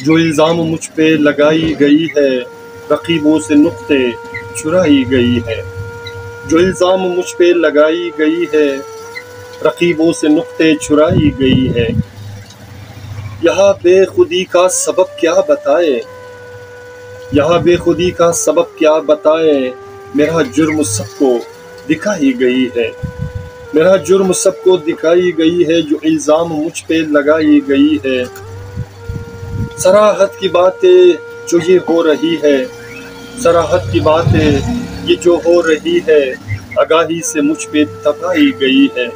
جو الزام مجھ پہ لگائی گئی ہے، رقیبوں سے نقطے چھرائی گئی ہے۔ جو الزام مجھ پہ لگائی گئی ہے، رقیبوں سے نقطے چھرائی گئی ہے۔ یہاں بے خودی کا سبب کیا بتائے، یہاں بے خودی کا سبب کیا بتائے، میرا جرم سب کو دکھائی گئی ہے۔ میرا جرم سب کو دکھائی گئی ہے، جو الزام مجھ پہ لگائی گئی ہے۔ صراحت کی باتیں جو یہ ہو رہی ہے، صراحت کی باتیں یہ جو ہو رہی ہے، آگاہی سے مجھ پہ تپائی گئی ہے۔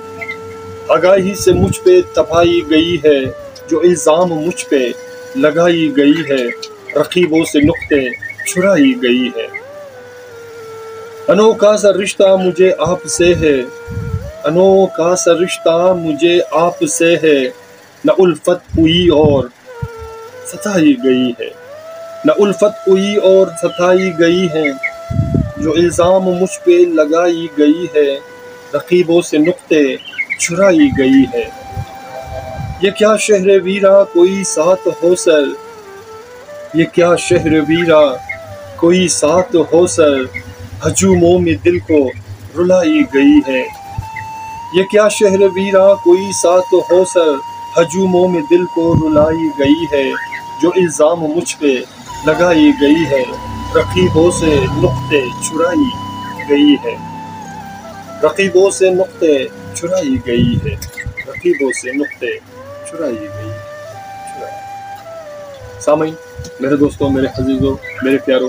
آگاہی سے مجھ پہ تپائی گئی ہے، جو الزام مجھ پہ لگائی گئی ہے، رقیبوں سے نقطے چھرائی گئی ہے۔ انوکھا سا رشتہ مجھے آپ سے ہے، انوکھا سا رشتہ مجھے آپ سے ہے، نہ الفت ہوئی اور ستائی گئی ہے، نہ الفت ہوئی اور ستائی گئی ہے۔ جو الزام مجھ پہ لگائی گئی ہے، رقیبوں سے نقطے چھرائی گئی ہے۔ یہ کیا شہر ویراں کوئی ساتھ ہو سر، یہ کیا شہر ویراں کوئی ساتھ ہو سر، ہجوموں میں دل کو رلائی گئی ہے۔ یہ کیا شہر ویراں کوئی ساتھ ہو سر، ہجوموں میں دل کو رلائی گئی ہے۔ جو الزام مجھ پہ لگائی گئی ہے، رقیبوں سے نقطے چھرائی گئی ہے، رقیبوں سے نقطے چھرائی گئی ہے، رقیبوں سے نقطے چھرائی گئی ہے۔ سامعین، میرے دوستوں، میرے عزیزوں، میرے پیاروں،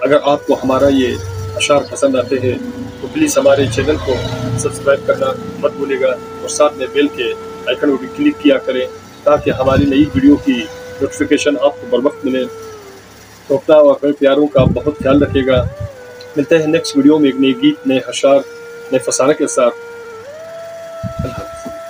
اگر آپ کو ہمارا یہ اشعار پسند آتے ہیں تو پلیز ہمارے چینل کو سبسکرائب کرنا مت بھولے گا، اور ساتھ میں بیل کے آئیکن کو بھی کلک کیا کریں تاکہ ہماری نئی ویڈیو کی نوٹیفیکیشن آپ کو بر وقت ملے۔ تو اپنا اور اپنے پیاروں کا بہت خیال رکھے گا۔ ملتے ہیں نیکسٹ ویڈیو میں ایک نئے گیت، نئے اشعار، نئے فسانہ کے ساتھ۔ اللہ حافظ۔